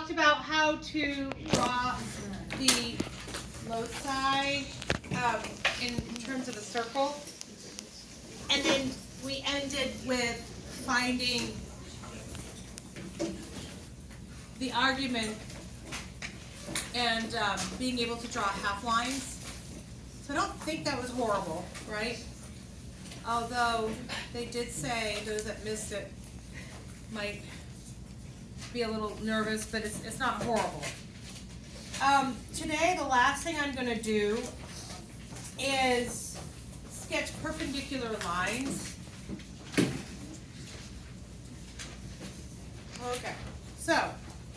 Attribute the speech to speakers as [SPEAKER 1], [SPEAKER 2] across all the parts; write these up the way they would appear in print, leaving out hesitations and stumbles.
[SPEAKER 1] talked about how to draw the loci in terms of a circle. And then we ended with finding the argument and being able to draw half lines. So I don't think that was horrible, right? Although they did say those that missed it might be a little nervous, but it's not horrible. Today, the last thing I'm going to do is sketch perpendicular lines. Okay, so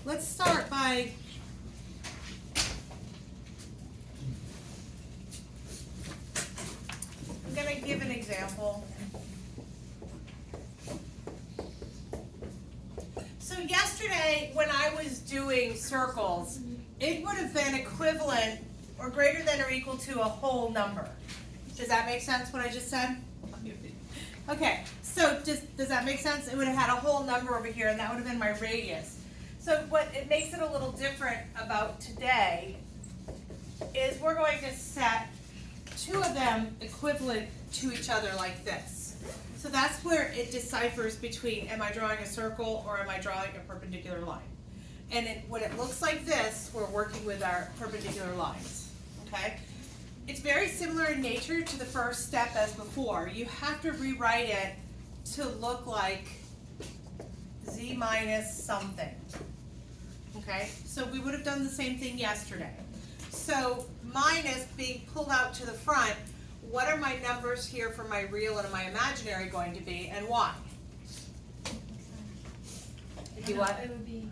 [SPEAKER 1] let's start by I'm going to give an example. So yesterday, when I was doing circles, it would have been equivalent or greater than or equal to a whole number. Does that make sense, what I just said? Okay, so does that make sense? It would have had a whole number over here, and that would have been my radius. So what it makes it a little different about today is we're going to set two of them equivalent to each other like this. So that's where it deciphers between, am I drawing a circle or am I drawing a perpendicular line? And when it looks like this, we're working with our perpendicular lines, okay? It's very similar in nature to the first step as before. You have to rewrite it to look like z minus something, okay? So we would have done the same thing yesterday. So minus being pulled out to the front, what are my numbers here for my real and my imaginary going to be, and why? If you what?
[SPEAKER 2] It would be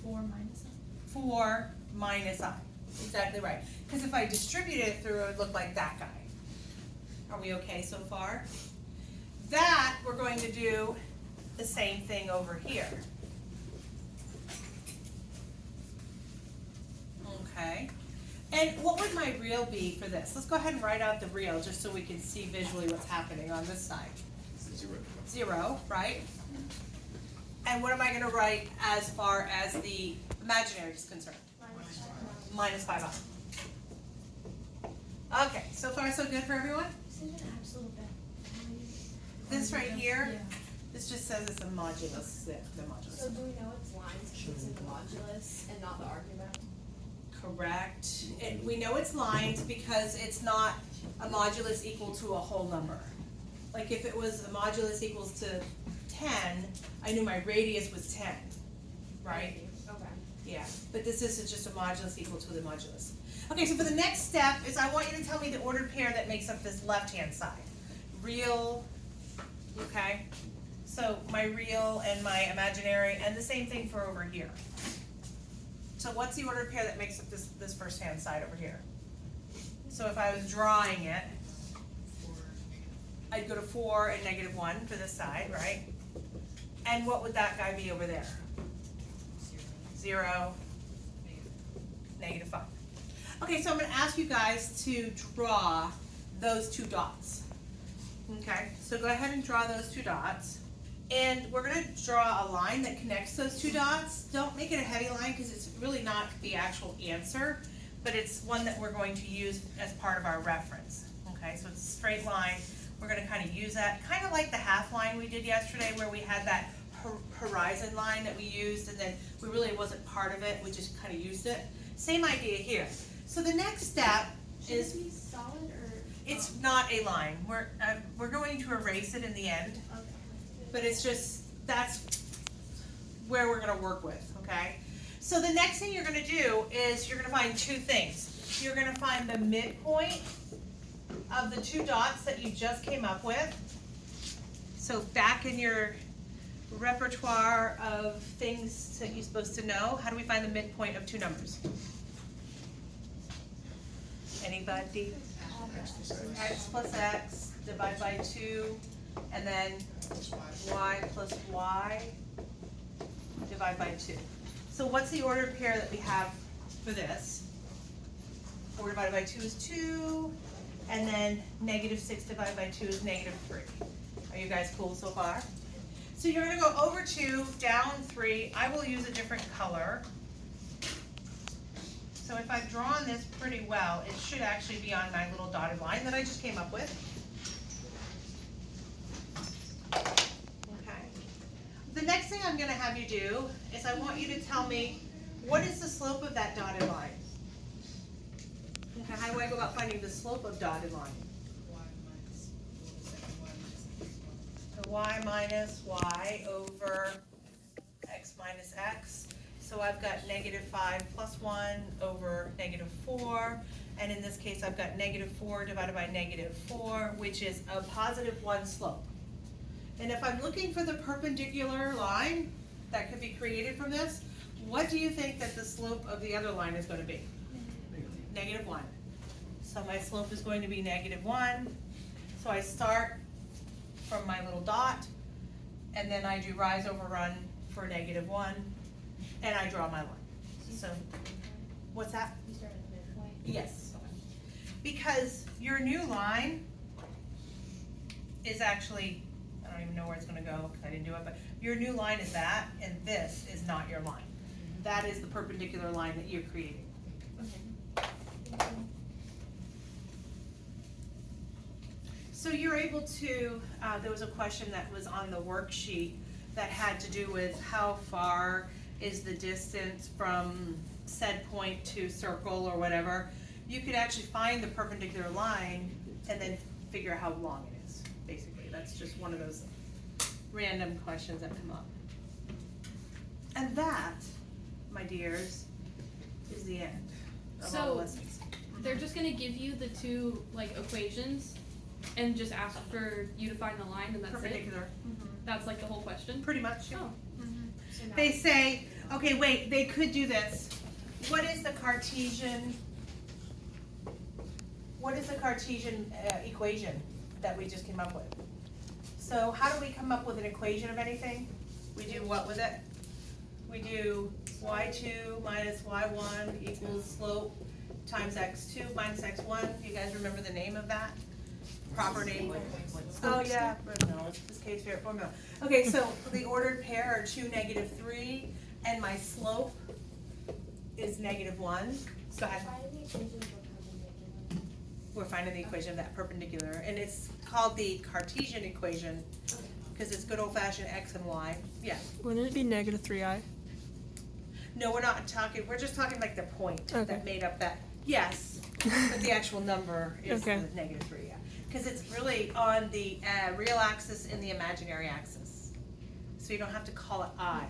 [SPEAKER 2] 4 minus I.
[SPEAKER 1] 4 minus I. Exactly right. Because if I distributed it through, it would look like that guy. Are we okay so far? That, we're going to do the same thing over here. Okay. And what would my real be for this? Let's go ahead and write out the real just so we can see visually what's happening on this side.
[SPEAKER 3] 0.
[SPEAKER 1] 0, right? And what am I going to write as far as the imaginary is concerned? Minus 5i. Okay, so far so good for everyone? This right here,
[SPEAKER 2] Yeah.
[SPEAKER 1] this just says it's a modulus, the modulus.
[SPEAKER 4] So do we know it's lines because it's in the modulus and not the argument?
[SPEAKER 1] Correct. We know it's lines because it's not a modulus equal to a whole number. Like if it was a modulus equals to 10, I knew my radius was 10, right?
[SPEAKER 4] Okay.
[SPEAKER 1] Yeah, but this is just a modulus equal to the modulus. Okay, so for the next step is I want you to tell me the ordered pair that makes up this left-hand side. Real, okay? So my real and my imaginary, and the same thing for over here. So what's the ordered pair that makes up this first-hand side over here? So if I was drawing it, I'd go to 4 and -1 for this side, right? And what would that guy be over there? 0, -5. Okay, so I'm going to ask you guys to draw those two dots. Okay, so go ahead and draw those two dots. And we're going to draw a line that connects those two dots. Don't make it a heavy line because it's really not the actual answer, but it's one that we're going to use as part of our reference. Okay, so it's a straight line. We're going to kind of use that, kind of like the half line we did yesterday where we had that horizon line that we used and then we really wasn't part of it, we just kind of used it. Same idea here. So the next step is,
[SPEAKER 4] Should it be solid or?
[SPEAKER 1] it's not a line. We're going to erase it in the end,
[SPEAKER 4] Okay.
[SPEAKER 1] but it's just, that's where we're going to work with, okay? So the next thing you're going to do is you're going to find two things. You're going to find the midpoint of the two dots that you just came up with. So back in your repertoire of things that you're supposed to know, how do we find the midpoint of two numbers? Anybody? X plus x, divide by 2, and then y plus y, divide by 2. So what's the ordered pair that we have for this? 4 divided by 2 is 2, and then -6 divided by 2 is -3. Are you guys cool so far? So you're going to go over 2, down 3. I will use a different color. so if I've drawn this pretty well, it should actually be on my little dotted line that I just came up with. Okay. The next thing I'm gonna have you do is I want you to tell me, what is the slope of that dotted line? Okay, how do I go about finding the slope of dotted line? So y minus y over x minus x. So I've got -5 plus 1 over -4. And in this case, I've got -4 divided by -4, which is a +1 slope. And if I'm looking for the perpendicular line that could be created from this, what do you think that the slope of the other line is going to be? -1. So my slope is going to be -1. So I start from my little dot, and then I do rise over run for -1, and I draw my line. So, what's that?
[SPEAKER 4] You start at the midpoint.
[SPEAKER 1] Yes. Because your new line is actually, I don't even know where it's gonna go, because I didn't do it, but your new line is that, and this is not your line. That is the perpendicular line that you're creating. So you're able to, there was a question that was on the worksheet that had to do with how far is the distance from said point to circle or whatever. You could actually find the perpendicular line and then figure out how long it is, basically. That's just one of those random questions that come up. And that, my dears, is the end of all the
[SPEAKER 2] So,
[SPEAKER 1] lessons.
[SPEAKER 2] They're just gonna give you the two, like, equations and just ask for you to find the line and that's it?
[SPEAKER 1] Perpendicular.
[SPEAKER 2] That's like the whole question?
[SPEAKER 1] Pretty much, yeah.
[SPEAKER 2] Oh,
[SPEAKER 4] So now-
[SPEAKER 1] They say, okay, wait, they could do this. What is the Cartesian equation that we just came up with? So how do we come up with an equation of anything? We do what with it? We do y2 minus y1 equals slope times x2 minus x1. You guys remember the name of that? Property. Oh, yeah, but no, it's this case favorite formula. Okay, so the ordered pair are 2, -3, and my slope is -1. Go ahead.
[SPEAKER 4] Find the equation for perpendicular.
[SPEAKER 1] We're finding the equation of that perpendicular, and it's called the Cartesian equation, because it's good old fashioned x and y. Yeah.
[SPEAKER 3] Wouldn't it be -3i?
[SPEAKER 1] No, we're not talking, we're just talking like the point
[SPEAKER 3] Okay.
[SPEAKER 1] that made up that, yes, but the actual number is the
[SPEAKER 3] Okay.
[SPEAKER 1] -3, yeah. Because it's really on the real axis and the imaginary axis. So you don't have to call it I.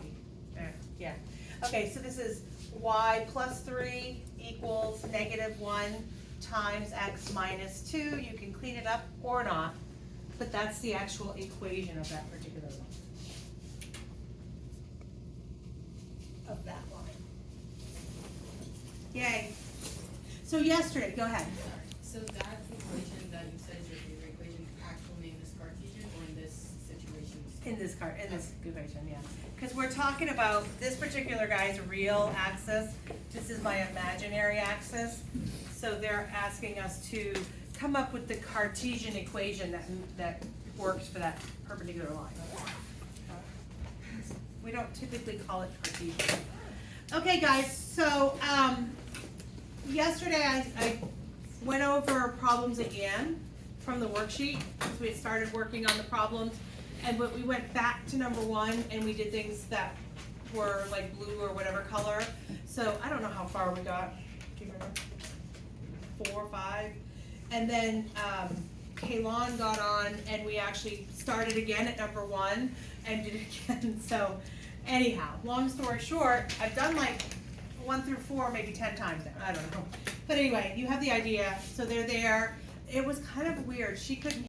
[SPEAKER 1] Yeah. Okay, so this is y plus 3 equals -1 times x minus 2. You can clean it up or not, but that's the actual equation of that particular line. Of that line. Yay. So yesterday, go ahead.
[SPEAKER 5] So that equation that you said is your favorite equation, actual name is Cartesian, or in this situation?
[SPEAKER 1] In this equation, yeah. Because we're talking about this particular guy's real axis. This is my imaginary axis. So they're asking us to come up with the Cartesian equation that works for that perpendicular line. We don't typically call it Cartesian. Okay, guys, so, yesterday I went over problems again from the worksheet, because we had started working on the problems. And but we went back to number 1 and we did things that were like blue or whatever color. So I don't know how far we got. Do you remember? 4 or 5. And then Kaylon got on and we actually started again at number 1 and did it again. So anyhow, long story short, I've done like 1 through 4 maybe 10 times now. I don't know. But anyway, you have the idea. So they're there. It was kind of weird. She couldn't